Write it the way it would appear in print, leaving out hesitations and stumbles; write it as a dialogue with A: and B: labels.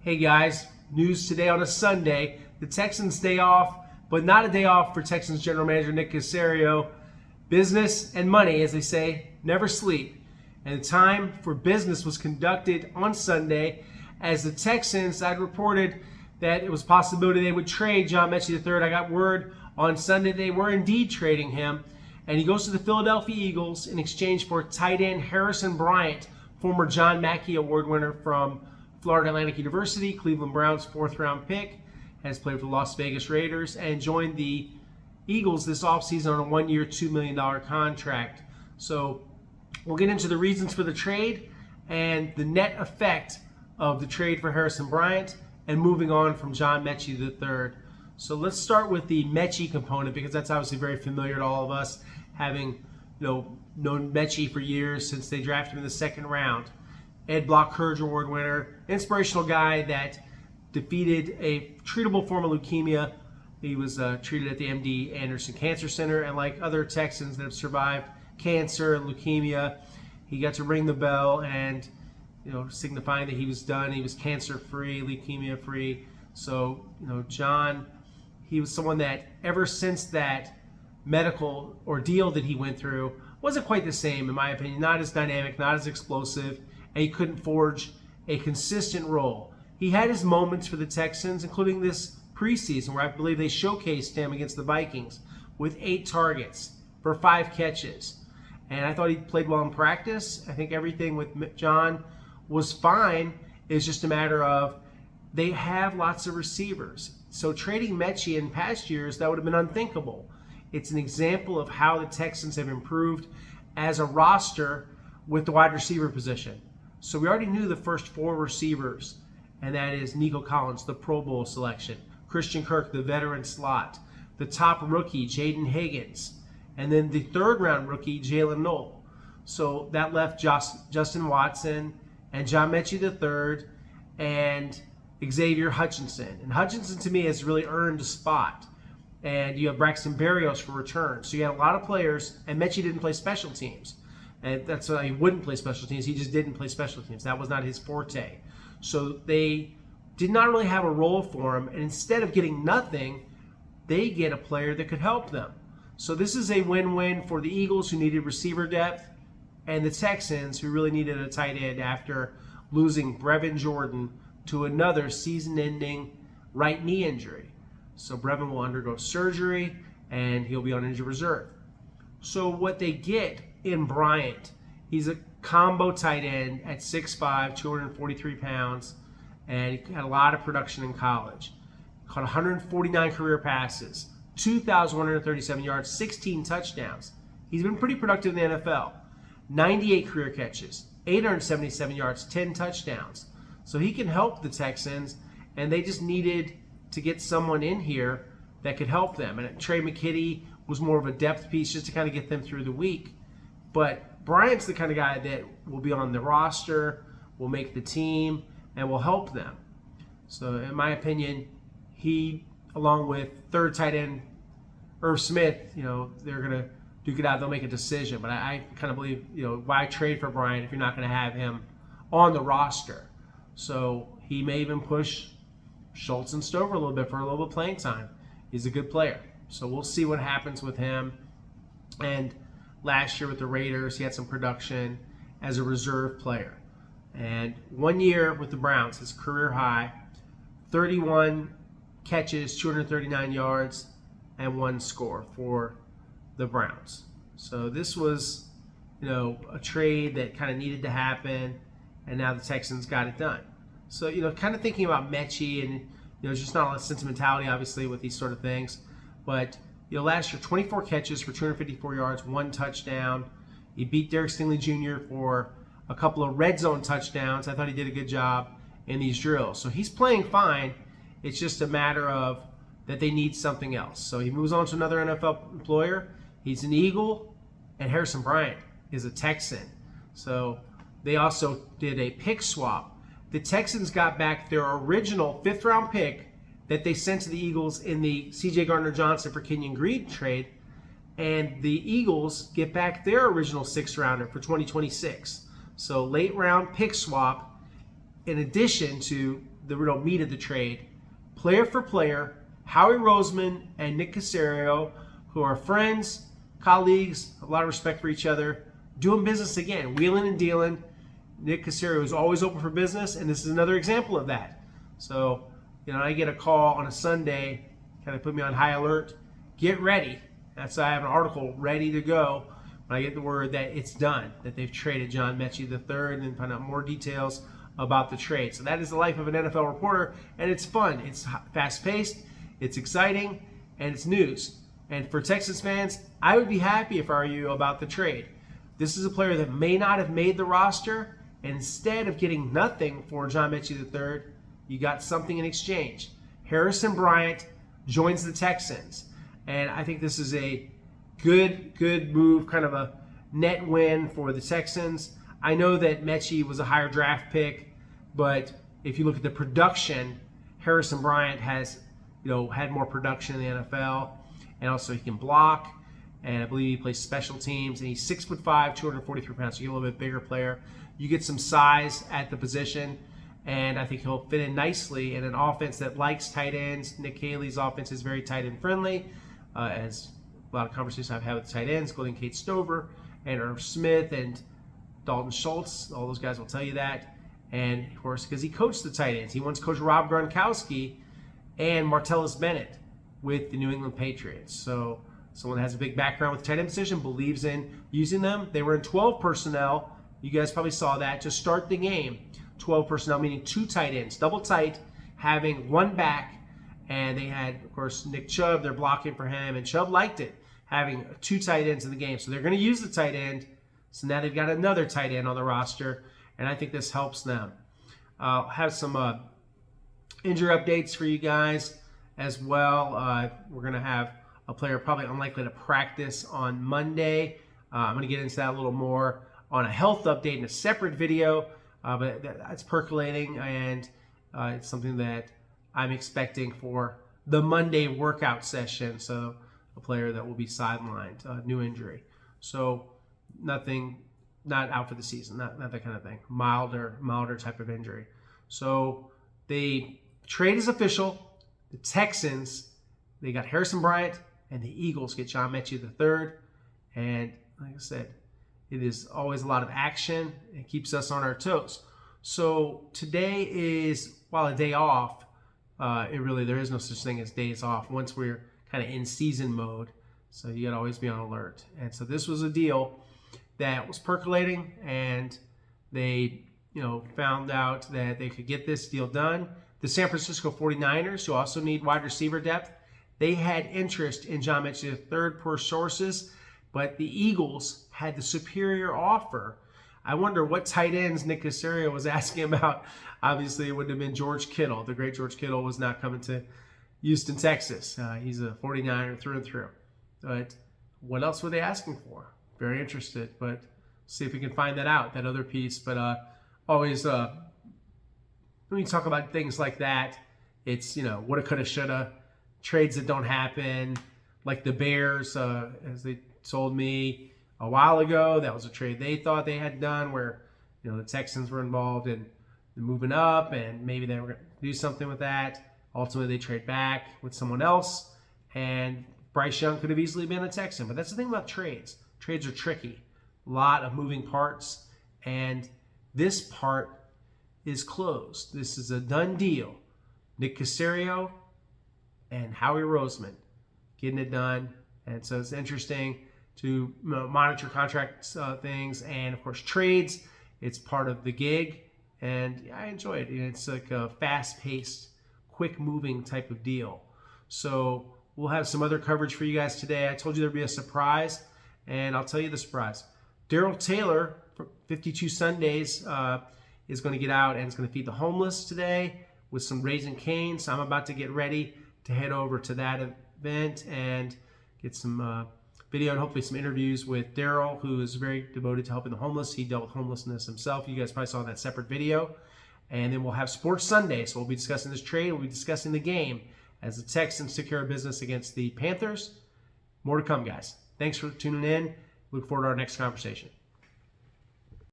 A: Hey guys, news today on a Sunday. The Texans day off, but not a day off for Texans general manager Nick Caserio. Business and money, as they say, never sleep. And the time for business was conducted on Sunday as the Texans, I'd reported that it was a possibility they would trade John Metchie III. I got word on Sunday they were indeed trading him. And he goes to the Philadelphia Eagles in exchange for tight end Harrison Bryant, former John Metchie Award winner from Florida Atlantic University, Cleveland Browns 4th-round pick, has played for the Las Vegas Raiders, and joined the Eagles this offseason on a 1-year, $2 million contract. So we'll get into the reasons for the trade and the net effect of the trade for Harrison Bryant and moving on from John Metchie III. So let's start with the Metchie component, because that's obviously very familiar to all of us, having known Metchie for years since they drafted him in the 2nd round. Ed Block Courage Award winner, inspirational guy that defeated a treatable form of leukemia. He was treated at the MD Anderson Cancer Center, and like other Texans that have survived cancer and leukemia, he got to ring the bell and signifying that he was done. He was cancer-free, leukemia-free. So, John, he was someone that ever since that medical ordeal that he went through wasn't quite the same, in my opinion. Not as dynamic, not as explosive, and he couldn't forge a consistent role. He had his moments for the Texans, including this preseason, where I believe they showcased him against the Vikings with 8 targets for 5 catches. And I thought he played well in practice. I think everything with John was fine. It's just a matter of they have lots of receivers. So trading Metchie in past years, that would have been unthinkable. It's an example of how the Texans have improved as a roster with the wide receiver position. So we already knew the first 4 receivers, and that is Nico Collins, the Pro Bowl selection, Christian Kirk, the veteran slot, the top rookie, Jaden Higgins, and then the 3rd-round rookie, Jalen Noel. So that left Justin Watson and John Metchie III and Xavier Hutchinson. And Hutchinson, to me, has really earned a spot. And you have Braxton Berrios for return. So you had a lot of players, and Metchie didn't play special teams. And that's why he wouldn't play special teams. He just didn't play special teams. That was not his forte. So they did not really have a role for him. And instead of getting nothing, they get a player that could help them. So this is a win-win for the Eagles, who needed receiver depth, and the Texans, who really needed a tight end after losing Brevin Jordan to another season-ending right knee injury. So Brevin will undergo surgery, and he'll be on injured reserve. So what they get in Bryant, he's a combo tight end at 6'5", 243 pounds, and he had a lot of production in college. Caught 149 career passes, 2,137 yards, 16 touchdowns. He's been pretty productive in the NFL. 98 career catches, 877 yards, 10 touchdowns. So he can help the Texans, and they just needed to get someone in here that could help them. And Trey McKitty was more of a depth piece just to kind of get them through the week. But Bryant's the kind of guy that will be on the roster, will make the team, and will help them. So in my opinion, he, along with 3rd tight end Irv Smith, they're going to duke it out. They'll make a decision. But I kind of believe, why trade for Bryant if you're not going to have him on the roster? So he may even push Schultz and Stover a little bit for a little bit of playing time. He's a good player. So we'll see what happens with him. And last year with the Raiders, he had some production as a reserve player. And 1 year with the Browns, his career high, 31 catches, 239 yards, and 1 score for the Browns. So this was, a trade that kind of needed to happen, and now the Texans got it done. So, kind of thinking about Metchie, and, there's just not a lot of sentimentality, obviously, with these sort of things. But, last year, 24 catches for 254 yards, 1 touchdown. He beat Derek Stingley Jr. for a couple of red zone touchdowns. I thought he did a good job in these drills. So he's playing fine. It's just a matter of that they need something else. So he moves on to another NFL employer. He's an Eagle, and Harrison Bryant is a Texan. So they also did a pick swap. The Texans got back their original 5th-round pick that they sent to the Eagles in the C.J. Gardner-Johnson for Kenyon Green trade, and the Eagles get back their original 6th-rounder for 2026. So late-round pick swap in addition to the real meat of the trade. Player for player, Howie Roseman and Nick Caserio, who are friends, colleagues, a lot of respect for each other, doing business again, wheeling and dealing. Nick Caserio is always open for business, and this is another example of that. So, I get a call on a Sunday, kind of put me on high alert. Get ready. That's why I have an article ready to go when I get the word that it's done, that they've traded John Metchie III, and then find out more details about the trade. So that is the life of an NFL reporter, and it's fun. It's fast-paced, it's exciting, and it's news. And for Texans fans, I would be happy if I were you about the trade. This is a player that may not have made the roster, and instead of getting nothing for John Metchie III, you got something in exchange. Harrison Bryant joins the Texans, and I think this is a good move, kind of a net win for the Texans. I know that Metchie was a higher draft pick, but if you look at the production, Harrison Bryant has, had more production in the NFL, and also he can block, and I believe he plays special teams, and he's 6'5", 243 pounds, so you're a little bit bigger player. You get some size at the position, and I think he'll fit in nicely in an offense that likes tight ends. Nick Haley's offense is very tight end friendly, as a lot of conversations I've had with tight ends, including Kate Stover and Irv Smith and Dalton Schultz. All those guys will tell you that. And, of course, because he coached the tight ends. He once coached Rob Gronkowski and Martellus Bennett with the New England Patriots. So someone that has a big background with tight end position, believes in using them. They were in 12 personnel. You guys probably saw that to start the game. 12 personnel, meaning 2 tight ends, double tight, having 1 back. And they had, of course, Nick Chubb. They're blocking for him, and Chubb liked it, having 2 tight ends in the game. So they're going to use the tight end. So now they've got another tight end on the roster, and I think this helps them. I'll have some injury updates for you guys as well. We're going to have a player probably unlikely to practice on Monday. I'm going to get into that a little more on a health update in a separate video, but that's percolating, and it's something that I'm expecting for the Monday workout session. So a player that will be sidelined, new injury. So nothing, not out for the season, not that kind of thing. Milder type of injury. So the trade is official. The Texans, they got Harrison Bryant, and the Eagles get John Metchie III. And like I said, it is always a lot of action. It keeps us on our toes. So today is, while a day off, there is no such thing as days off once we're kind of in season mode. So you got to always be on alert. And so this was a deal that was percolating, and they, found out that they could get this deal done. The San Francisco 49ers, who also need wide receiver depth, they had interest in John Metchie III per sources, but the Eagles had the superior offer. I wonder what tight ends Nick Caserio was asking about. Obviously, it would have been George Kittle. The great George Kittle was not coming to Houston, Texas. He's a 49er through and through. But what else were they asking for? Very interested, but see if we can find that out, that other piece. But always, when you talk about things like that, it's, woulda, coulda, shoulda, trades that don't happen, like the Bears, as they told me a while ago, that was a trade they thought they had done where, the Texans were involved in moving up, and maybe they were going to do something with that. Ultimately, they trade back with someone else, and Bryce Young could have easily been a Texan. But that's the thing about trades. Trades are tricky. A lot of moving parts, and this part is closed. This is a done deal. Nick Caserio and Howie Roseman getting it done. And so it's interesting to monitor contract things and, of course, trades. It's part of the gig, and I enjoy it. It's like a fast-paced, quick-moving type of deal. So we'll have some other coverage for you guys today. I told you there'd be a surprise, and I'll tell you the surprise. Daryl Taylor, from 52 Sundays, is going to get out and is going to feed the homeless today with some Raising Cane's. So I'm about to get ready to head over to that event and get some video and hopefully some interviews with Daryl, who is very devoted to helping the homeless. He dealt with homelessness himself. You guys probably saw that separate video. And then we'll have Sports Sunday. So we'll be discussing this trade. We'll be discussing the game as the Texans take care of business against the Panthers. More to come, guys. Thanks for tuning in. Look forward to our next conversation.